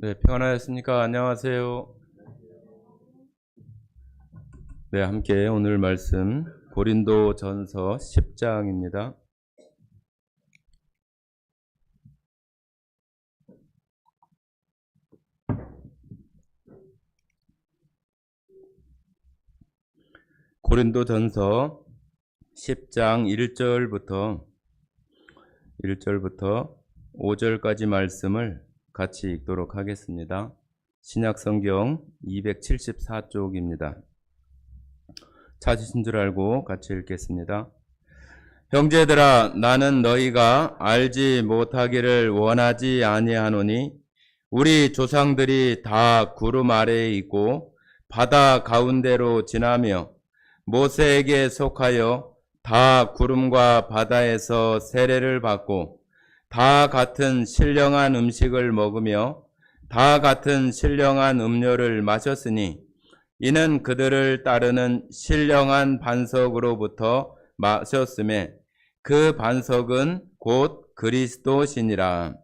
네, 평안하셨습니까? 안녕하세요. 네, 함께 오늘 말씀 고린도 전서 10장입니다. 고린도 전서 10장 1절부터 5절까지 말씀을 같이 읽도록 하겠습니다. 신약성경 274쪽입니다. 찾으신 줄 알고 같이 읽겠습니다. 형제들아, 나는 너희가 알지 못하기를 원하지 아니하노니 우리 조상들이 다 구름 아래에 있고 바다 가운데로 지나며 모세에게 속하여 다 구름과 바다에서 세례를 받고 다 같은 신령한 음식을 먹으며 다 같은 신령한 음료를 마셨으니 이는 그들을 따르는 신령한 반석으로부터 마셨음에 그 반석은 곧 그리스도시니라.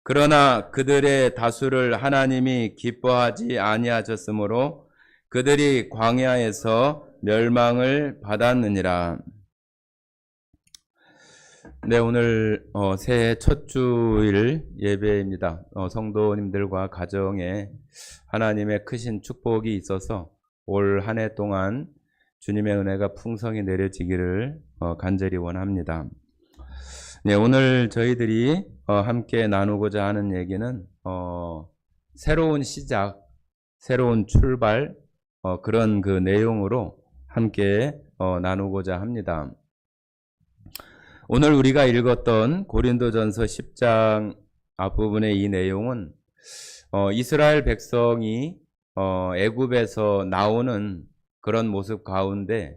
그러나 그들의 다수를 하나님이 기뻐하지 아니하셨으므로 그들이 광야에서 멸망을 받았느니라. 네, 오늘 새해 첫 주일 예배입니다. 성도님들과 가정에 하나님의 크신 축복이 있어서 올 한 해 동안 주님의 은혜가 풍성히 내려지기를 간절히 원합니다. 네, 오늘 저희들이 함께 나누고자 하는 얘기는 새로운 시작, 새로운 출발, 그런 그 내용으로 함께 나누고자 합니다. 오늘 우리가 읽었던 고린도전서 10장 앞부분의 이 내용은 이스라엘 백성이 애굽에서 나오는 그런 모습 가운데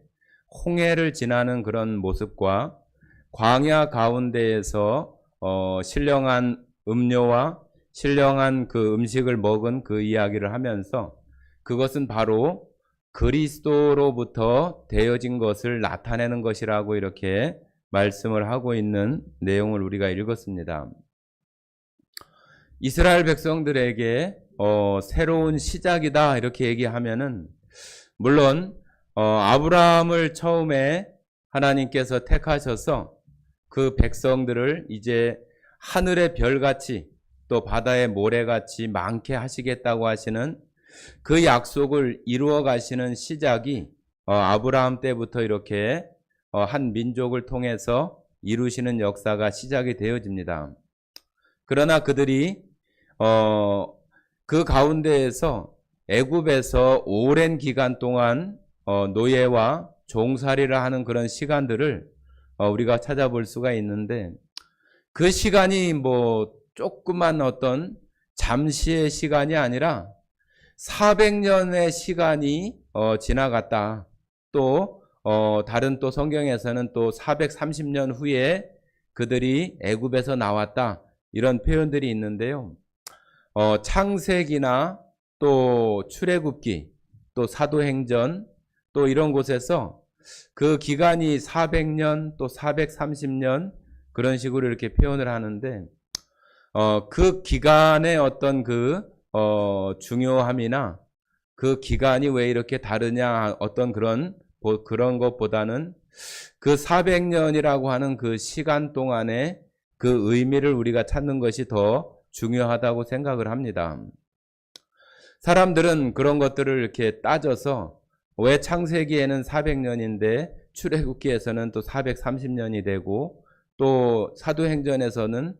홍해를 지나는 그런 모습과 광야 가운데에서 신령한 음료와 신령한 그 음식을 먹은 그 이야기를 하면서 그것은 바로 그리스도로부터 되어진 것을 나타내는 것이라고 이렇게 말씀을 하고 있는 내용을 우리가 읽었습니다. 이스라엘 백성들에게 새로운 시작이다 이렇게 얘기하면은 물론 아브라함을 처음에 하나님께서 택하셔서 그 백성들을 이제 하늘의 별같이 또 바다의 모래같이 많게 하시겠다고 하시는 그 약속을 이루어 가시는 시작이 아브라함 때부터 이렇게 한 민족을 통해서 이루시는 역사가 시작이 되어집니다. 그러나 그들이 그 가운데에서 애굽에서 오랜 기간 동안 노예와 종살이를 하는 그런 시간들을 우리가 찾아볼 수가 있는데 그 시간이 뭐 조그만 어떤 잠시의 시간이 아니라 400년의 시간이 지나갔다. 또 다른 또 성경에서는 또 430년 후에 그들이 애굽에서 나왔다. 이런 표현들이 있는데요. 창세기나 또 출애굽기, 또 사도행전, 또 이런 곳에서 그 기간이 400년, 또 430년 그런 식으로 이렇게 표현을 하는데 그 기간의 어떤 그 중요함이나 그 기간이 왜 이렇게 다르냐 어떤 그런 것보다는 그 400년이라고 하는 그 시간 동안의 그 의미를 우리가 찾는 것이 더 중요하다고 생각을 합니다. 사람들은 그런 것들을 이렇게 따져서 왜 창세기에는 400년인데 출애굽기에서는 또 430년이 되고 또 사도행전에서는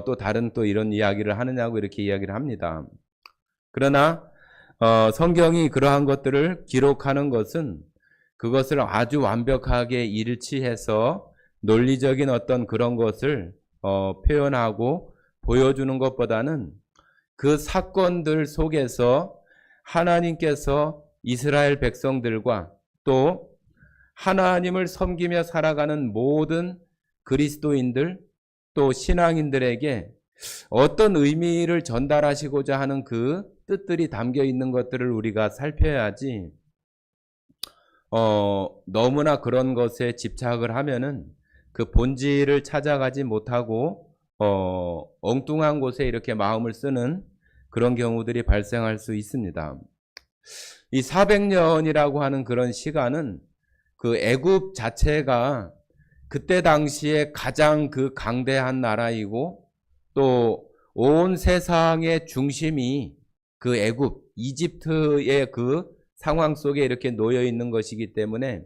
또 다른 또 이런 이야기를 하느냐고 이렇게 이야기를 합니다. 그러나 성경이 그러한 것들을 기록하는 것은 그것을 아주 완벽하게 일치해서 논리적인 어떤 그런 것을 표현하고 보여주는 것보다는 그 사건들 속에서 하나님께서 이스라엘 백성들과 또 하나님을 섬기며 살아가는 모든 그리스도인들 또 신앙인들에게 어떤 의미를 전달하시고자 하는 그 뜻들이 담겨 있는 것들을 우리가 살펴야지 너무나 그런 것에 집착을 하면은 그 본질을 찾아가지 못하고 엉뚱한 곳에 이렇게 마음을 쓰는 그런 경우들이 발생할 수 있습니다. 이 400년이라고 하는 그런 시간은 그 애굽 자체가 그때 당시에 가장 그 강대한 나라이고 또 온 세상의 중심이 그 애굽, 이집트의 그 상황 속에 이렇게 놓여 있는 것이기 때문에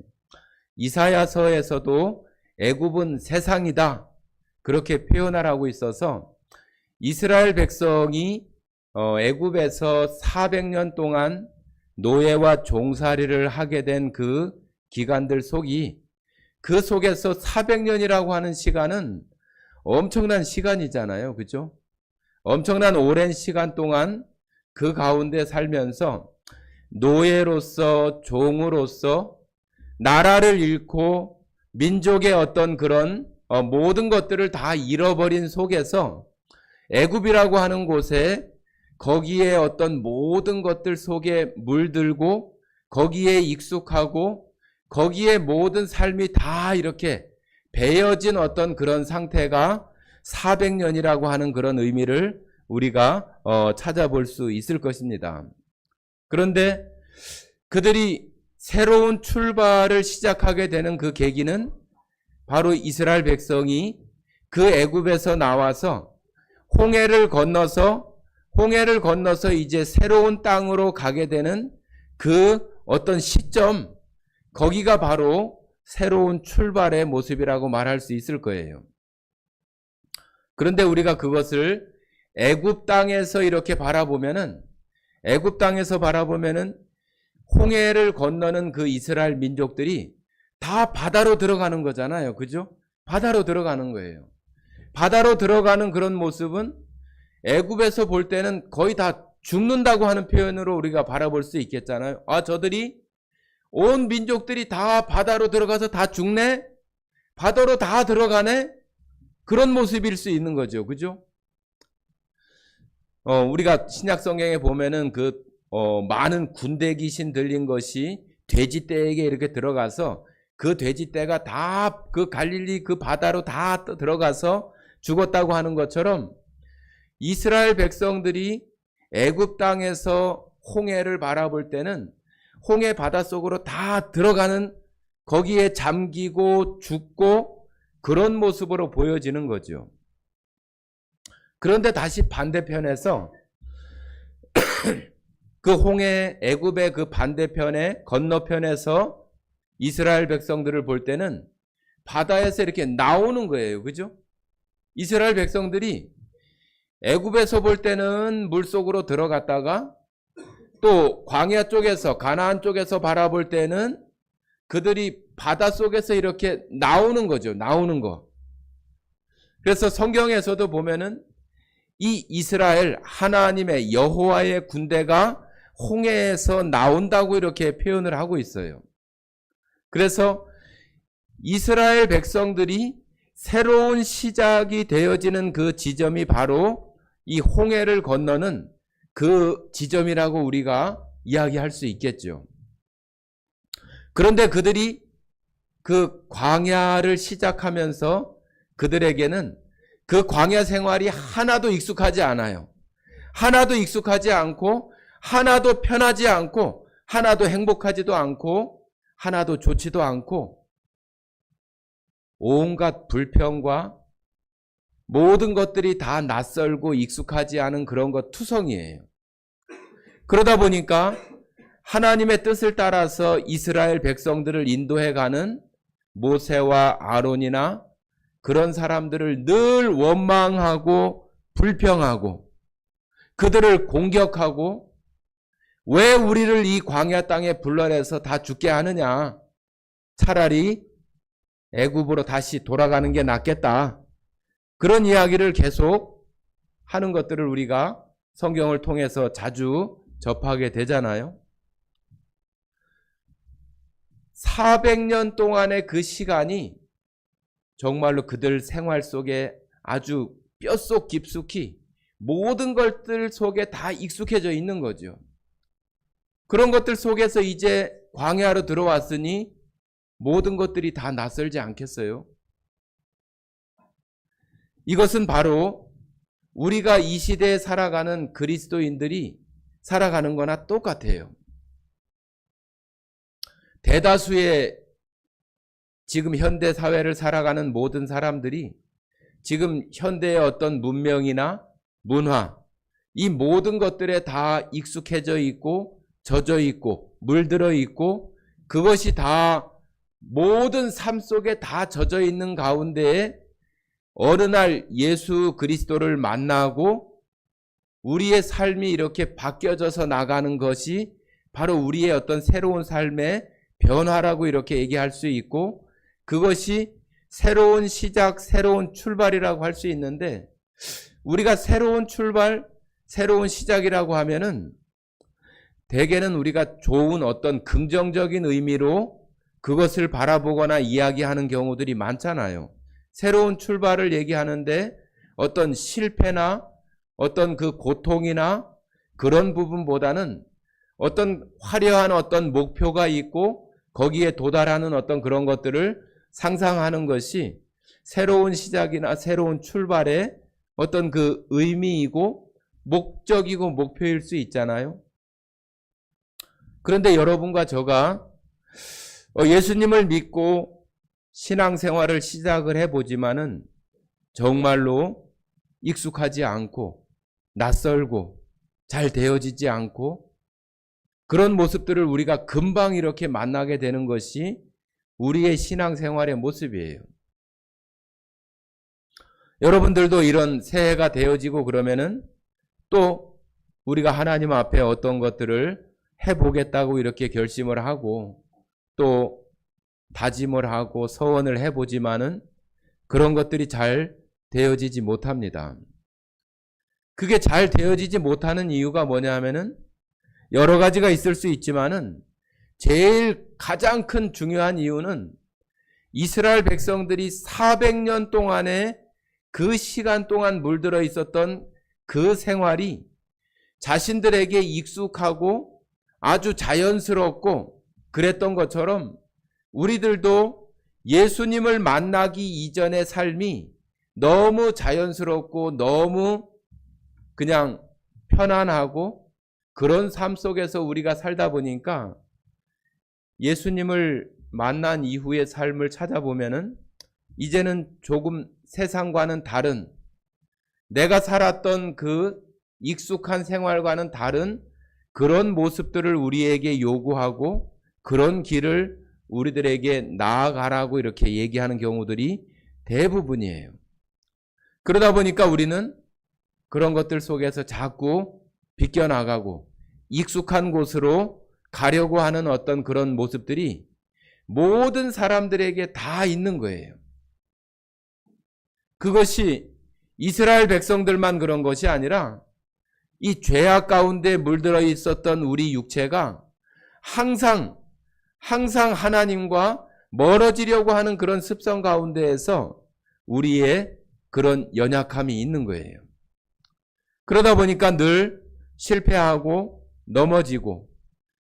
이사야서에서도 애굽은 세상이다 그렇게 표현을 하고 있어서 이스라엘 백성이 애굽에서 400년 동안 노예와 종살이를 하게 된 그 기간들 속이 그 속에서 400년이라고 하는 시간은 엄청난 시간이잖아요. 그죠? 엄청난 오랜 시간 동안 그 가운데 살면서 노예로서 종으로서 나라를 잃고 민족의 어떤 그런 모든 것들을 다 잃어버린 속에서 애굽이라고 하는 곳에 거기에 어떤 모든 것들 속에 물들고 거기에 익숙하고 거기에 모든 삶이 다 이렇게 배어진 어떤 그런 상태가 400년이라고 하는 그런 의미를 우리가 찾아볼 수 있을 것입니다. 그런데 그들이 새로운 출발을 시작하게 되는 그 계기는 바로 이스라엘 백성이 그 애굽에서 나와서 홍해를 건너서 이제 새로운 땅으로 가게 되는 그 어떤 시점, 거기가 바로 새로운 출발의 모습이라고 말할 수 있을 거예요. 그런데 우리가 그것을 애굽 땅에서 이렇게 바라보면은 홍해를 건너는 그 이스라엘 민족들이 다 바다로 들어가는 거잖아요. 그죠? 바다로 들어가는 거예요. 바다로 들어가는 그런 모습은 애굽에서 볼 때는 거의 다 죽는다고 하는 표현으로 우리가 바라볼 수 있겠잖아요. 저들이 온 민족들이 다 바다로 들어가서 다 죽네? 바다로 다 들어가네? 그런 모습일 수 있는 거죠. 그죠? 우리가 신약 성경에 보면은 많은 군대 귀신 들린 것이 돼지떼에게 이렇게 들어가서 그 돼지떼가 다 그 갈릴리 그 바다로 다 들어가서 죽었다고 하는 것처럼 이스라엘 백성들이 애굽 땅에서 홍해를 바라볼 때는 홍해 바닷속으로 다 들어가는 거기에 잠기고 죽고 그런 모습으로 보여지는 거죠. 그런데 다시 반대편에서 그 홍해 애굽의 그 반대편에 건너편에서 이스라엘 백성들을 볼 때는 바다에서 이렇게 나오는 거예요. 그죠? 이스라엘 백성들이 애굽에서 볼 때는 물속으로 들어갔다가 또 광야 쪽에서 가나안 쪽에서 바라볼 때는 그들이 바닷속에서 이렇게 나오는 거죠. 나오는 거. 그래서 성경에서도 보면은 이 이스라엘 하나님의 여호와의 군대가 홍해에서 나온다고 이렇게 표현을 하고 있어요. 그래서 이스라엘 백성들이 새로운 시작이 되어지는 그 지점이 바로 이 홍해를 건너는 그 지점이라고 우리가 이야기할 수 있겠죠. 그런데 그들이 그 광야를 시작하면서 그들에게는 그 광야 생활이 하나도 익숙하지 않아요. 하나도 익숙하지 않고 하나도 편하지 않고 하나도 행복하지도 않고 하나도 좋지도 않고 온갖 불평과 모든 것들이 다 낯설고 익숙하지 않은 그런 것 투성이에요. 그러다 보니까 하나님의 뜻을 따라서 이스라엘 백성들을 인도해가는 모세와 아론이나 그런 사람들을 늘 원망하고 불평하고 그들을 공격하고 왜 우리를 이 광야 땅에 불러내서 다 죽게 하느냐? 차라리 애굽으로 다시 돌아가는 게 낫겠다. 그런 이야기를 계속 하는 것들을 우리가 성경을 통해서 자주 접하게 되잖아요. 400년 동안의 그 시간이 정말로 그들 생활 속에 아주 뼛속 깊숙이 모든 것들 속에 다 익숙해져 있는 거죠. 그런 것들 속에서 이제 광야로 들어왔으니 모든 것들이 다 낯설지 않겠어요? 이것은 바로 우리가 이 시대에 살아가는 그리스도인들이 살아가는 거나 똑같아요. 대다수의 지금 현대 사회를 살아가는 모든 사람들이 지금 현대의 어떤 문명이나 문화, 이 모든 것들에 다 익숙해져 있고 젖어 있고 물들어 있고 그것이 다 모든 삶 속에 다 젖어 있는 가운데에 어느 날 예수 그리스도를 만나고 우리의 삶이 이렇게 바뀌어져서 나가는 것이 바로 우리의 어떤 새로운 삶의 변화라고 이렇게 얘기할 수 있고 그것이 새로운 시작, 새로운 출발이라고 할 수 있는데 우리가 새로운 출발, 새로운 시작이라고 하면은 대개는 우리가 좋은 어떤 긍정적인 의미로 그것을 바라보거나 이야기하는 경우들이 많잖아요. 새로운 출발을 얘기하는데 어떤 실패나 어떤 그 고통이나 그런 부분보다는 어떤 화려한 어떤 목표가 있고 거기에 도달하는 어떤 그런 것들을 상상하는 것이 새로운 시작이나 새로운 출발의 어떤 그 의미이고 목적이고 목표일 수 있잖아요. 그런데 여러분과 저가 예수님을 믿고 신앙생활을 시작을 해보지만은 정말로 익숙하지 않고 낯설고 잘 되어지지 않고 그런 모습들을 우리가 금방 이렇게 만나게 되는 것이 우리의 신앙생활의 모습이에요. 여러분들도 이런 새해가 되어지고 그러면은 또 우리가 하나님 앞에 어떤 것들을 해보겠다고 이렇게 결심을 하고 또 다짐을 하고 서원을 해보지만은 그런 것들이 잘 되어지지 못합니다. 그게 잘 되어지지 못하는 이유가 뭐냐 하면은 여러 가지가 있을 수 있지만은 제일 가장 큰 중요한 이유는 이스라엘 백성들이 400년 동안에 그 시간 동안 물들어 있었던 그 생활이 자신들에게 익숙하고 아주 자연스럽고 그랬던 것처럼 우리들도 예수님을 만나기 이전의 삶이 너무 자연스럽고 너무 그냥 편안하고 그런 삶 속에서 우리가 살다 보니까 예수님을 만난 이후의 삶을 찾아보면은 이제는 조금 세상과는 다른 내가 살았던 그 익숙한 생활과는 다른 그런 모습들을 우리에게 요구하고 그런 길을 우리들에게 나아가라고 이렇게 얘기하는 경우들이 대부분이에요. 그러다 보니까 우리는 그런 것들 속에서 자꾸 비껴나가고 익숙한 곳으로 가려고 하는 어떤 그런 모습들이 모든 사람들에게 다 있는 거예요. 그것이 이스라엘 백성들만 그런 것이 아니라 이 죄악 가운데 물들어 있었던 우리 육체가 항상 하나님과 멀어지려고 하는 그런 습성 가운데에서 우리의 그런 연약함이 있는 거예요. 그러다 보니까 늘 실패하고 넘어지고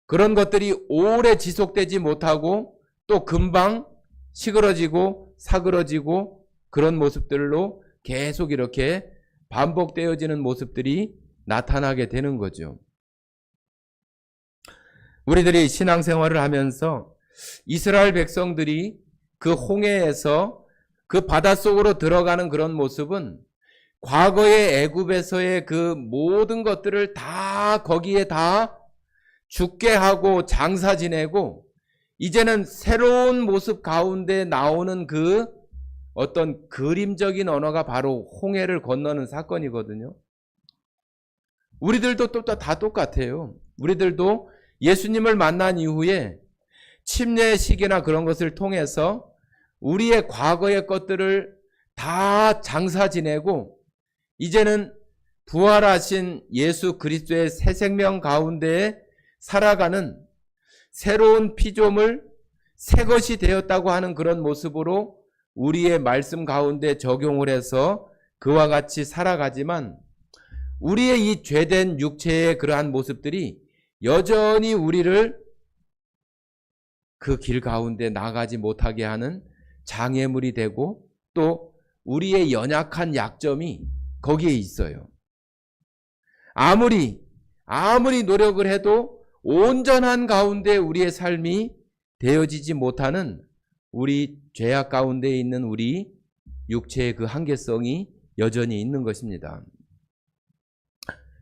그런 것들이 오래 지속되지 못하고 또 금방 시그러지고 사그러지고 그런 모습들로 계속 이렇게 반복되어지는 모습들이 나타나게 되는 거죠. 우리들이 신앙생활을 하면서 이스라엘 백성들이 그 홍해에서 그 바닷속으로 들어가는 그런 모습은 과거의 애굽에서의 그 모든 것들을 다 거기에 다 죽게 하고 장사 지내고 이제는 새로운 모습 가운데 나오는 그 어떤 그림적인 언어가 바로 홍해를 건너는 사건이거든요. 우리들도 또 다 똑같아요. 우리들도 예수님을 만난 이후에 침례의 시기나 그런 것을 통해서 우리의 과거의 것들을 다 장사 지내고 이제는 부활하신 예수 그리스도의 새 생명 가운데 살아가는 새로운 피조물, 새 것이 되었다고 하는 그런 모습으로 우리의 말씀 가운데 적용을 해서 그와 같이 살아가지만 우리의 이 죄된 육체의 그러한 모습들이 여전히 우리를 그 길 가운데 나가지 못하게 하는 장애물이 되고 또 우리의 연약한 약점이 거기에 있어요. 아무리 노력을 해도 온전한 가운데 우리의 삶이 되어지지 못하는 우리 죄악 가운데 있는 우리 육체의 그 한계성이 여전히 있는 것입니다.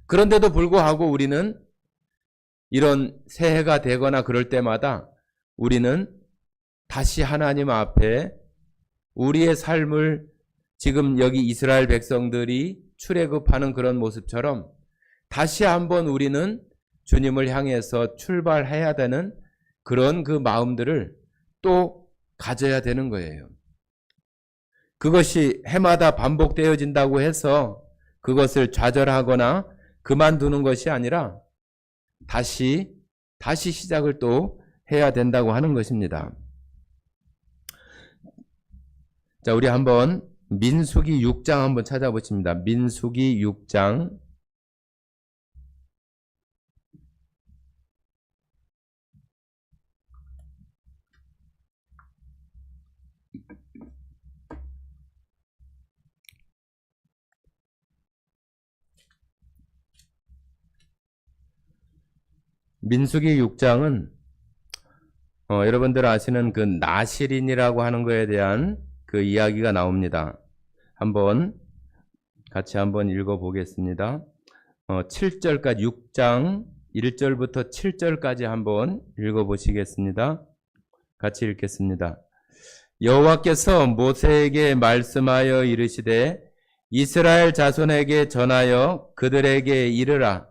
그런데도 불구하고 우리는 이런 새해가 되거나 그럴 때마다 우리는 다시 하나님 앞에 우리의 삶을 지금 여기 이스라엘 백성들이 출애굽하는 그런 모습처럼 다시 한번 우리는 주님을 향해서 출발해야 되는 그런 그 마음들을 또 가져야 되는 거예요. 그것이 해마다 반복되어진다고 해서 그것을 좌절하거나 그만두는 것이 아니라 다시 시작을 또 해야 된다고 하는 것입니다. 자, 우리 한번 민수기 6장 한번 찾아보십니다. 민수기 6장. 민수기 6장은 여러분들 아시는 그 나실인이라고 하는 것에 대한 그 이야기가 나옵니다. 같이 한번 읽어보겠습니다. 7절까지 6장 1절부터 7절까지 한번 읽어보시겠습니다. 같이 읽겠습니다. 여호와께서 모세에게 말씀하여 이르시되 이스라엘 자손에게 전하여 그들에게 이르라.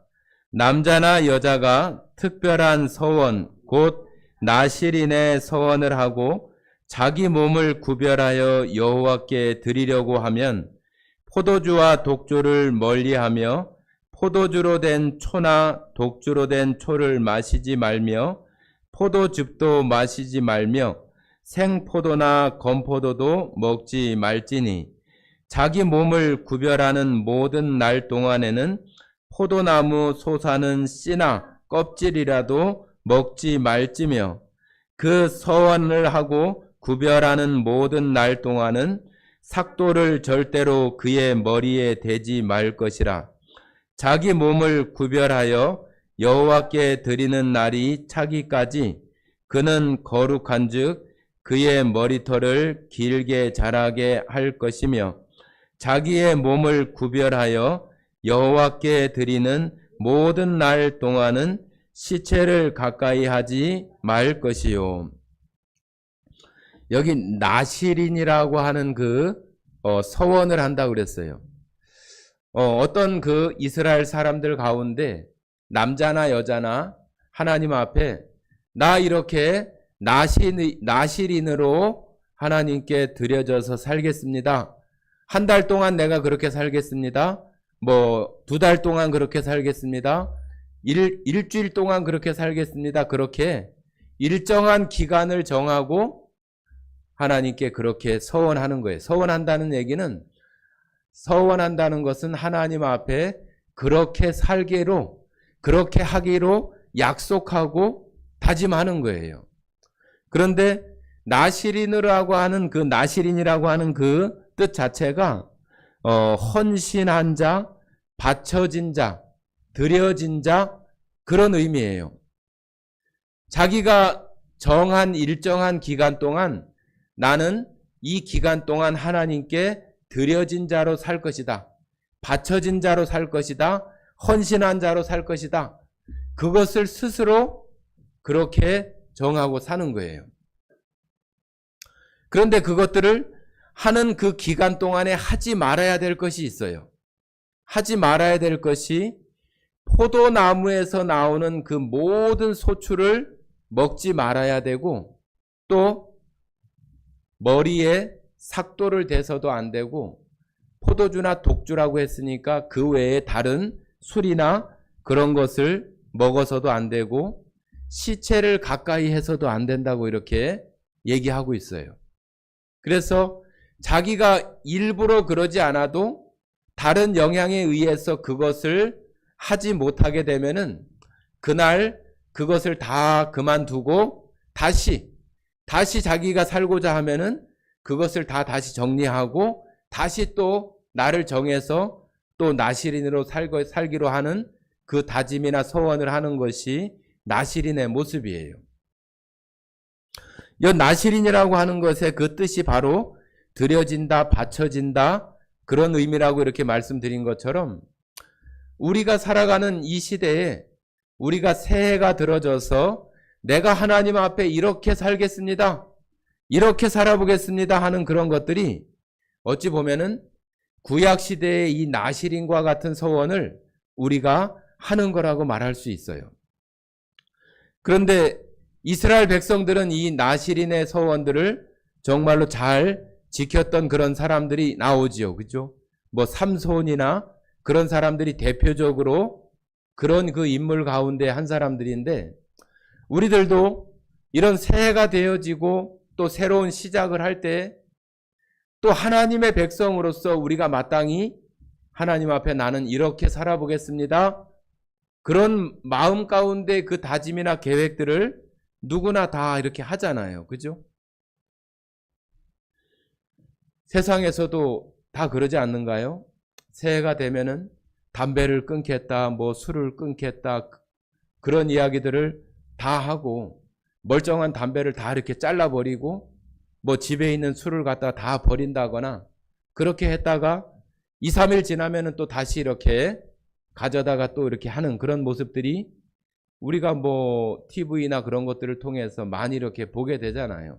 남자나 여자가 특별한 서원 곧 나실인의 서원을 하고 자기 몸을 구별하여 여호와께 드리려고 하면 포도주와 독주를 멀리하며 포도주로 된 초나 독주로 된 초를 마시지 말며 포도즙도 마시지 말며 생포도나 건포도도 먹지 말지니 자기 몸을 구별하는 모든 날 동안에는 포도나무 솟아는 씨나 껍질이라도 먹지 말지며 그 서원을 하고 구별하는 모든 날 동안은 삭도를 절대로 그의 머리에 대지 말 것이라. 자기 몸을 구별하여 여호와께 드리는 날이 차기까지 그는 거룩한즉 그의 머리털을 길게 자라게 할 것이며 자기의 몸을 구별하여 여호와께 드리는 모든 날 동안은 시체를 가까이 하지 말 것이요. 여기 나실인이라고 하는 그 서원을 한다고 그랬어요. 어떤 그 이스라엘 사람들 가운데 남자나 여자나 하나님 앞에 나 이렇게 나실인으로 하나님께 드려져서 살겠습니다. 한 달 동안 내가 그렇게 살겠습니다. 2달 동안 그렇게 살겠습니다. 일주일 동안 그렇게 살겠습니다. 그렇게 일정한 기간을 정하고 하나님께 그렇게 서원하는 거예요. 서원한다는 얘기는 서원한다는 것은 하나님 앞에 그렇게 살기로 그렇게 하기로 약속하고 다짐하는 거예요. 그런데 나실인이라고 하는 그 뜻 자체가 헌신한 자, 바쳐진 자, 드려진 자 그런 의미예요. 자기가 정한 일정한 기간 동안 나는 이 기간 동안 하나님께 드려진 자로 살 것이다. 바쳐진 자로 살 것이다. 헌신한 자로 살 것이다. 그것을 스스로 그렇게 정하고 사는 거예요. 그런데 그것들을 하는 그 기간 동안에 하지 말아야 될 것이 있어요. 하지 말아야 될 것이 포도나무에서 나오는 그 모든 소출을 먹지 말아야 되고 또 머리에 삭도를 대서도 안 되고 포도주나 독주라고 했으니까 그 외에 다른 술이나 그런 것을 먹어서도 안 되고 시체를 가까이 해서도 안 된다고 이렇게 얘기하고 있어요. 그래서 자기가 일부러 그러지 않아도 다른 영향에 의해서 그것을 하지 못하게 되면은 그날 그것을 다 그만두고 다시 자기가 살고자 하면은 그것을 다 다시 정리하고 다시 또 날을 정해서 또 나시린으로 살기로 하는 그 다짐이나 서원을 하는 것이 나시린의 모습이에요. 이 나시린이라고 하는 것의 그 뜻이 바로 드려진다, 바쳐진다, 그런 의미라고 이렇게 말씀드린 것처럼 우리가 살아가는 이 시대에 우리가 새해가 들어져서 내가 하나님 앞에 이렇게 살겠습니다, 이렇게 살아보겠습니다 하는 그런 것들이 어찌 보면은 구약시대의 이 나시린과 같은 서원을 우리가 하는 거라고 말할 수 있어요. 그런데 이스라엘 백성들은 이 나시린의 서원들을 정말로 잘 지켰던 그런 사람들이 나오지요. 그죠? 뭐 삼손이나 그런 사람들이 대표적으로 그런 그 인물 가운데 한 사람들인데, 우리들도 이런 새해가 되어지고 또 새로운 시작을 할 때 또 하나님의 백성으로서 우리가 마땅히 하나님 앞에 나는 이렇게 살아보겠습니다, 그런 마음 가운데 그 다짐이나 계획들을 누구나 다 이렇게 하잖아요. 그죠? 세상에서도 다 그러지 않는가요? 새해가 되면은 담배를 끊겠다, 뭐 술을 끊겠다, 그런 이야기들을 다 하고 멀쩡한 담배를 다 이렇게 잘라버리고 뭐 집에 있는 술을 갖다 다 버린다거나 그렇게 했다가 2, 3일 지나면은 또 다시 이렇게 가져다가 또 이렇게 하는 그런 모습들이 우리가 뭐 TV나 그런 것들을 통해서 많이 이렇게 보게 되잖아요.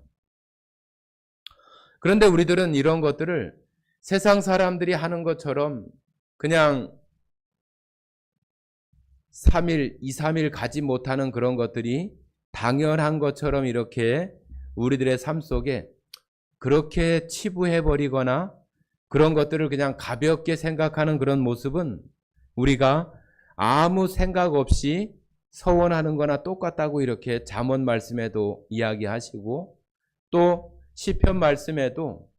그런데 우리들은 이런 것들을 세상 사람들이 하는 것처럼 그냥 3일, 2, 3일 가지 못하는 그런 것들이 당연한 것처럼 이렇게 우리들의 삶 속에 그렇게 치부해버리거나 그런 것들을 그냥 가볍게 생각하는 그런 모습은 우리가 아무 생각 없이 서원하는 거나 똑같다고 이렇게 잠언 말씀에도 이야기하시고, 또 시편 말씀에도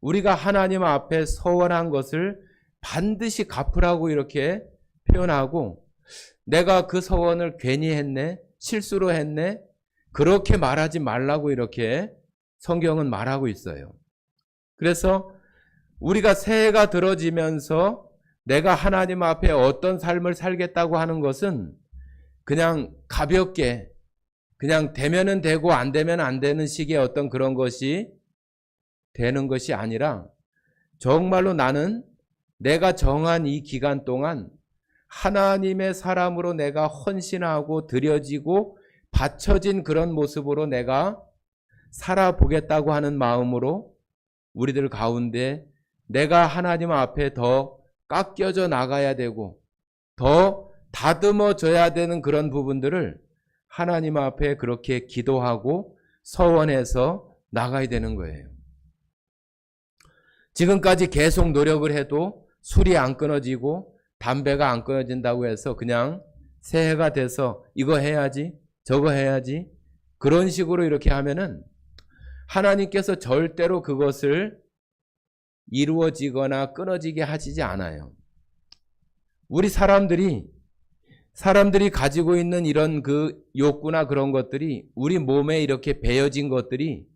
우리가 하나님 앞에 서원한 것을 반드시 갚으라고 이렇게 표현하고, 내가 그 서원을 괜히 했네, 실수로 했네, 그렇게 말하지 말라고 이렇게 성경은 말하고 있어요. 그래서 우리가 새해가 들어지면서 내가 하나님 앞에 어떤 삶을 살겠다고 하는 것은 그냥 가볍게, 그냥 되면은 되고 안 되면 안 되는 식의 어떤 그런 것이 되는 것이 아니라, 정말로 나는 내가 정한 이 기간 동안 하나님의 사람으로 내가 헌신하고 드려지고 바쳐진 그런 모습으로 내가 살아보겠다고 하는 마음으로 우리들 가운데 내가 하나님 앞에 더 깎여져 나가야 되고 더 다듬어져야 되는 그런 부분들을 하나님 앞에 그렇게 기도하고 서원해서 나가야 되는 거예요. 지금까지 계속 노력을 해도 술이 안 끊어지고 담배가 안 끊어진다고 해서 그냥 새해가 돼서 이거 해야지 저거 해야지 그런 식으로 이렇게 하면은 하나님께서 절대로 그것을 이루어지거나 끊어지게 하시지 않아요. 우리 사람들이 가지고 있는 이런 그 욕구나 그런 것들이 우리 몸에 이렇게 배어진 것들이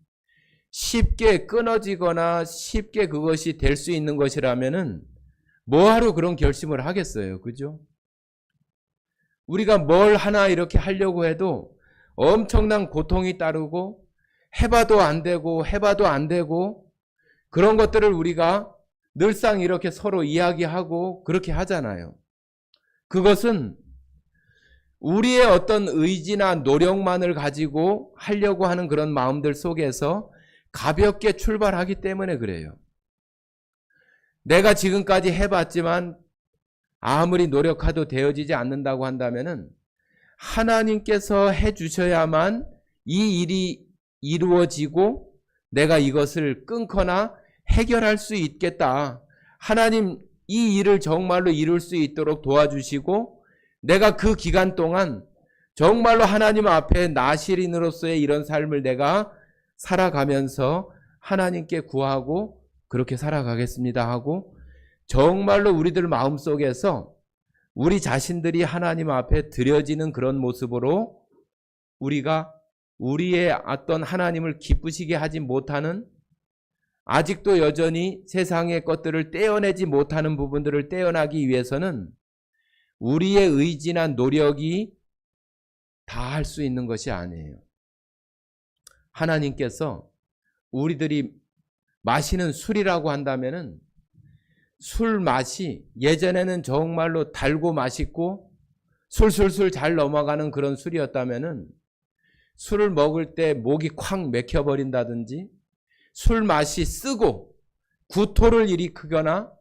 쉽게 끊어지거나 쉽게 그것이 될 수 있는 것이라면은 뭐하러 그런 결심을 하겠어요. 그죠? 우리가 뭘 하나 이렇게 하려고 해도 엄청난 고통이 따르고 해봐도 안 되고 그런 것들을 우리가 늘상 이렇게 서로 이야기하고 그렇게 하잖아요. 그것은 우리의 어떤 의지나 노력만을 가지고 하려고 하는 그런 마음들 속에서 가볍게 출발하기 때문에 그래요. 내가 지금까지 해봤지만 아무리 노력해도 되어지지 않는다고 한다면은 하나님께서 해주셔야만 이 일이 이루어지고 내가 이것을 끊거나 해결할 수 있겠다. 하나님 이 일을 정말로 이룰 수 있도록 도와주시고 내가 그 기간 동안 정말로 하나님 앞에 나시린으로서의 이런 삶을 내가 살아가면서 하나님께 구하고 그렇게 살아가겠습니다 하고 정말로 우리들 마음속에서 우리 자신들이 하나님 앞에 드려지는 그런 모습으로 우리가 우리의 어떤 하나님을 기쁘시게 하지 못하는 아직도 여전히 세상의 것들을 떼어내지 못하는 부분들을 떼어나기 위해서는 우리의 의지나 노력이 다 할 수 있는 것이 아니에요. 하나님께서 우리들이 마시는 술이라고 한다면은 술 맛이 예전에는 정말로 달고 맛있고 술술술 잘 넘어가는 그런 술이었다면은 술을 먹을 때 목이 콱 맥혀버린다든지 술 맛이 쓰고 구토를 일으키거나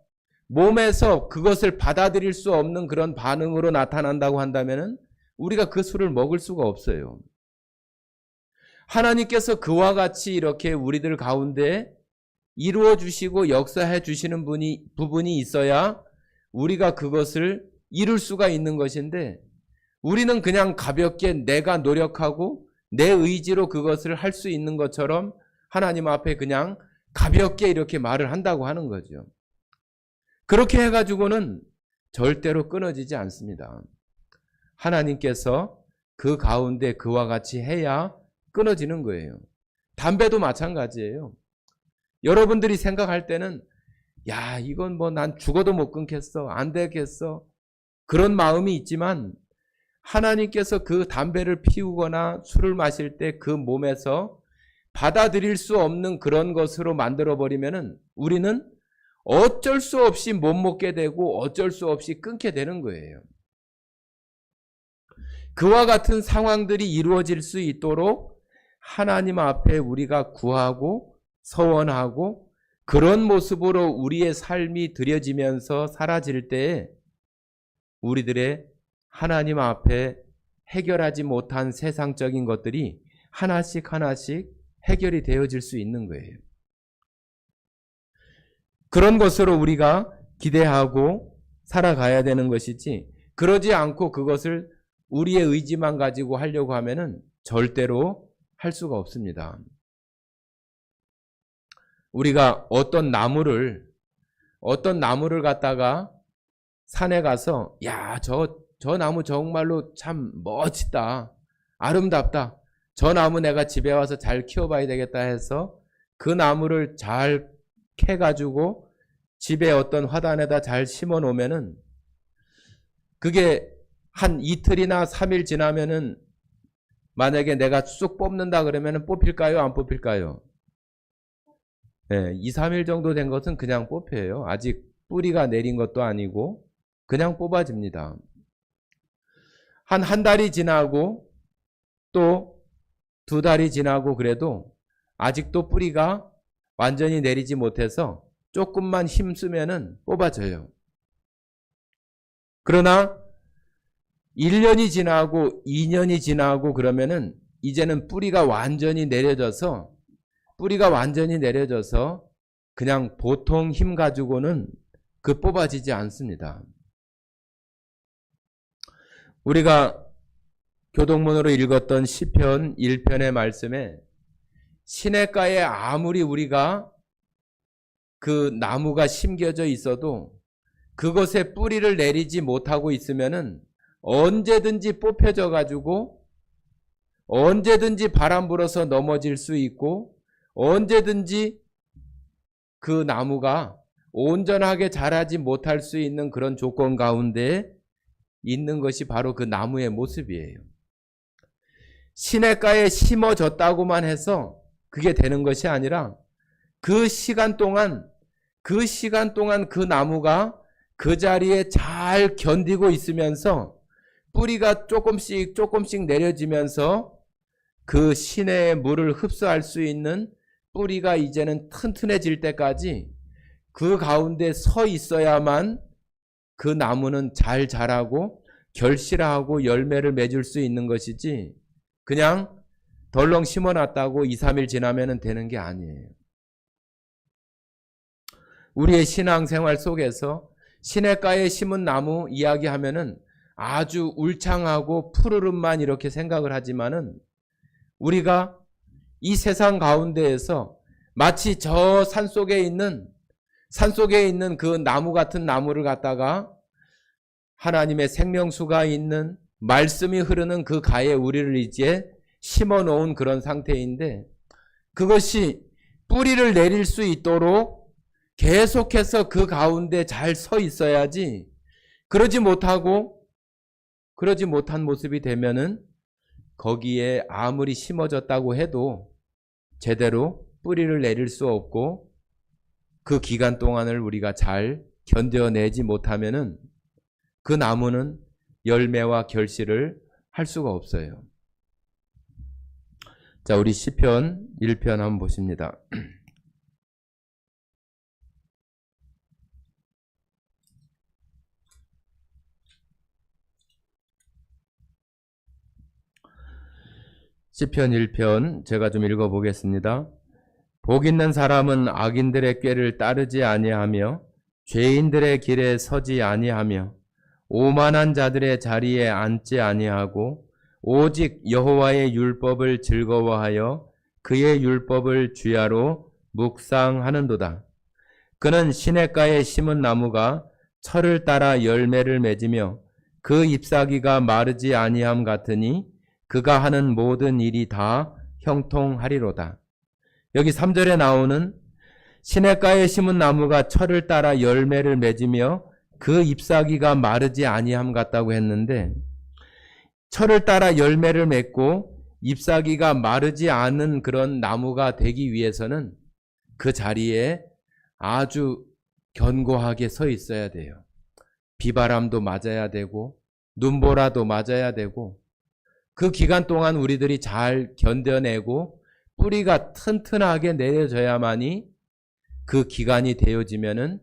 몸에서 그것을 받아들일 수 없는 그런 반응으로 나타난다고 한다면은 우리가 그 술을 먹을 수가 없어요. 하나님께서 그와 같이 이렇게 우리들 가운데 이루어 주시고 역사해 주시는 부분이 있어야 우리가 그것을 이룰 수가 있는 것인데 우리는 그냥 가볍게 내가 노력하고 내 의지로 그것을 할 수 있는 것처럼 하나님 앞에 그냥 가볍게 이렇게 말을 한다고 하는 거죠. 그렇게 해가지고는 절대로 끊어지지 않습니다. 하나님께서 그 가운데 그와 같이 해야 끊어지는 거예요. 담배도 마찬가지예요. 여러분들이 생각할 때는 야, 이건 뭐 난 죽어도 못 끊겠어. 안 되겠어. 그런 마음이 있지만 하나님께서 그 담배를 피우거나 술을 마실 때 그 몸에서 받아들일 수 없는 그런 것으로 만들어버리면은 우리는 어쩔 수 없이 못 먹게 되고 어쩔 수 없이 끊게 되는 거예요. 그와 같은 상황들이 이루어질 수 있도록 하나님 앞에 우리가 구하고 서원하고 그런 모습으로 우리의 삶이 드려지면서 사라질 때에 우리들의 하나님 앞에 해결하지 못한 세상적인 것들이 하나씩 하나씩 해결이 되어질 수 있는 거예요. 그런 것으로 우리가 기대하고 살아가야 되는 것이지 그러지 않고 그것을 우리의 의지만 가지고 하려고 하면은 절대로 할 수가 없습니다. 우리가 어떤 나무를 갖다가 산에 가서 야, 저 나무 정말로 참 멋지다. 아름답다. 저 나무 내가 집에 와서 잘 키워봐야 되겠다 해서 그 나무를 잘 캐가지고 집에 어떤 화단에다 잘 심어 놓으면은 그게 한 이틀이나 3일 지나면은 만약에 내가 쑥 뽑는다 그러면은 뽑힐까요? 안 뽑힐까요? 네, 2, 3일 정도 된 것은 그냥 뽑혀요. 아직 뿌리가 내린 것도 아니고 그냥 뽑아집니다. 한 달이 지나고 또 2달이 지나고 그래도 아직도 뿌리가 완전히 내리지 못해서 조금만 힘쓰면은 뽑아져요. 그러나 1년이 지나고 2년이 지나고 그러면은 이제는 뿌리가 완전히 내려져서 그냥 보통 힘 가지고는 그 뽑아지지 않습니다. 우리가 교동문으로 읽었던 시편 1편의 말씀에 시냇가에 아무리 우리가 그 나무가 심겨져 있어도 그것에 뿌리를 내리지 못하고 있으면은 언제든지 뽑혀져 가지고 언제든지 바람 불어서 넘어질 수 있고 언제든지 그 나무가 온전하게 자라지 못할 수 있는 그런 조건 가운데 있는 것이 바로 그 나무의 모습이에요. 시냇가에 심어졌다고만 해서 그게 되는 것이 아니라 그 시간 동안 그 나무가 그 자리에 잘 견디고 있으면서 뿌리가 조금씩 내려지면서 그 시내의 물을 흡수할 수 있는 뿌리가 이제는 튼튼해질 때까지 그 가운데 서 있어야만 그 나무는 잘 자라고 결실하고 열매를 맺을 수 있는 것이지 그냥 덜렁 심어놨다고 2, 3일 지나면 되는 게 아니에요. 우리의 신앙생활 속에서 시냇가에 심은 나무 이야기하면은 아주 울창하고 푸르름만 이렇게 생각을 하지만은 우리가 이 세상 가운데에서 마치 저 산속에 있는 그 나무 같은 나무를 갖다가 하나님의 생명수가 있는 말씀이 흐르는 그 가에 우리를 이제 심어 놓은 그런 상태인데 그것이 뿌리를 내릴 수 있도록 계속해서 그 가운데 잘 서 있어야지, 그러지 못한 모습이 되면은 거기에 아무리 심어졌다고 해도 제대로 뿌리를 내릴 수 없고 그 기간 동안을 우리가 잘 견뎌내지 못하면은 그 나무는 열매와 결실을 할 수가 없어요. 자, 우리 시편 1편 한번 보십니다. 시편 1편 제가 좀 읽어보겠습니다. 복 있는 사람은 악인들의 꾀를 따르지 아니하며 죄인들의 길에 서지 아니하며 오만한 자들의 자리에 앉지 아니하고 오직 여호와의 율법을 즐거워하여 그의 율법을 주야로 묵상하는도다. 그는 시냇가에 심은 나무가 철을 따라 열매를 맺으며 그 잎사귀가 마르지 아니함 같으니 그가 하는 모든 일이 다 형통하리로다. 여기 3절에 나오는 시냇가에 심은 나무가 철을 따라 열매를 맺으며 그 잎사귀가 마르지 아니함 같다고 했는데, 철을 따라 열매를 맺고 잎사귀가 마르지 않은 그런 나무가 되기 위해서는 그 자리에 아주 견고하게 서 있어야 돼요. 비바람도 맞아야 되고 눈보라도 맞아야 되고 그 기간 동안 우리들이 잘 견뎌내고 뿌리가 튼튼하게 내려져야만이 그 기간이 되어지면은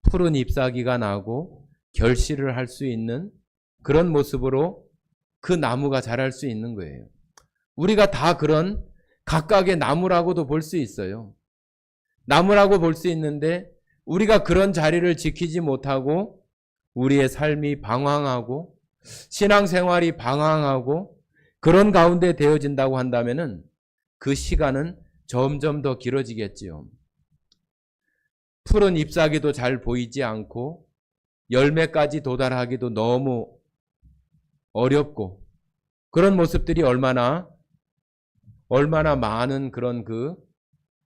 푸른 잎사귀가 나고 결실을 할 수 있는 그런 모습으로 그 나무가 자랄 수 있는 거예요. 우리가 다 그런 각각의 나무라고도 볼 수 있어요. 나무라고 볼 수 있는데 우리가 그런 자리를 지키지 못하고 우리의 삶이 방황하고 신앙생활이 방황하고 그런 가운데 되어진다고 한다면은 그 시간은 점점 더 길어지겠지요. 푸른 잎사귀도 잘 보이지 않고 열매까지 도달하기도 너무 어렵고 그런 모습들이 얼마나 많은 그런 그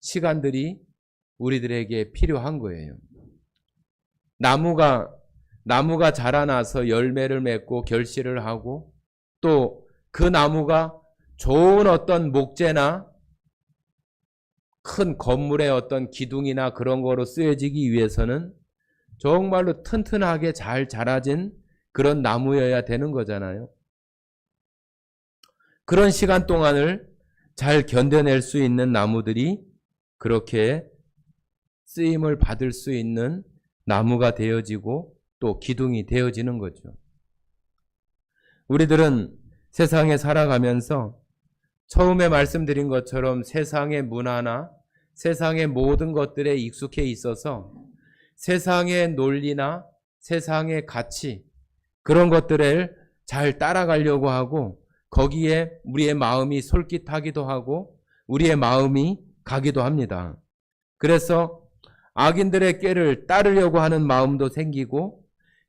시간들이 우리들에게 필요한 거예요. 나무가 자라나서 열매를 맺고 결실을 하고 또 그 나무가 좋은 어떤 목재나 큰 건물의 어떤 기둥이나 그런 거로 쓰여지기 위해서는 정말로 튼튼하게 잘 자라진 그런 나무여야 되는 거잖아요. 그런 시간 동안을 잘 견뎌낼 수 있는 나무들이 그렇게 쓰임을 받을 수 있는 나무가 되어지고 또 기둥이 되어지는 거죠. 우리들은 세상에 살아가면서 처음에 말씀드린 것처럼 세상의 문화나 세상의 모든 것들에 익숙해 있어서 세상의 논리나 세상의 가치 그런 것들을 잘 따라가려고 하고 거기에 우리의 마음이 솔깃하기도 하고 우리의 마음이 가기도 합니다. 그래서 악인들의 꾀를 따르려고 하는 마음도 생기고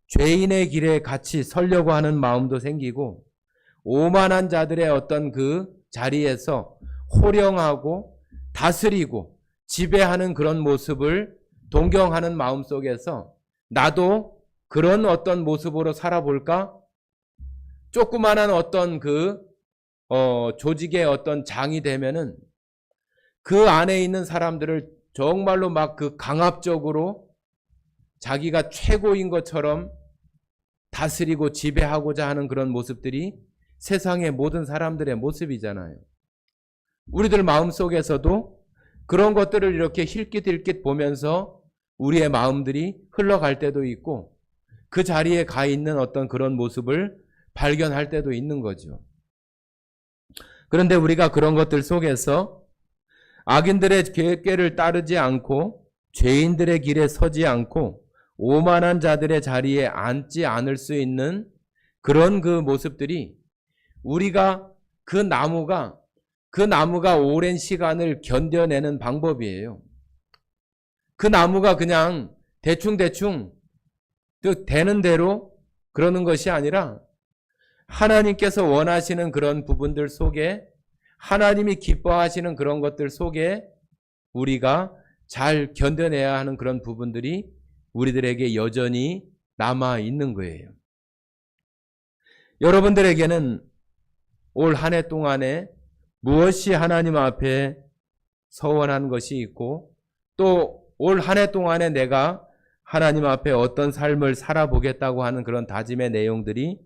죄인의 길에 같이 서려고 하는 마음도 생기고 오만한 자들의 어떤 그 자리에서 호령하고 다스리고 지배하는 그런 모습을 동경하는 마음 속에서 나도 그런 어떤 모습으로 살아볼까? 조그만한 어떤 조직의 어떤 장이 되면은 그 안에 있는 사람들을 정말로 막 그 강압적으로 자기가 최고인 것처럼 다스리고 지배하고자 하는 그런 모습들이 세상의 모든 사람들의 모습이잖아요. 우리들 마음속에서도 그런 것들을 이렇게 힐깃힐깃 보면서 우리의 마음들이 흘러갈 때도 있고 그 자리에 가 있는 어떤 그런 모습을 발견할 때도 있는 거죠. 그런데 우리가 그런 것들 속에서 악인들의 꾀를 따르지 않고 죄인들의 길에 서지 않고 오만한 자들의 자리에 앉지 않을 수 있는 그런 그 모습들이 우리가 그 나무가 오랜 시간을 견뎌내는 방법이에요. 그 나무가 그냥 대충 되는 대로 그러는 것이 아니라 하나님께서 원하시는 그런 부분들 속에 하나님이 기뻐하시는 그런 것들 속에 우리가 잘 견뎌내야 하는 그런 부분들이 우리들에게 여전히 남아 있는 거예요. 여러분들에게는 올 한 해 동안에 무엇이 하나님 앞에 서원한 것이 있고, 또 올 한 해 동안에 내가 하나님 앞에 어떤 삶을 살아보겠다고 하는 그런 다짐의 내용들이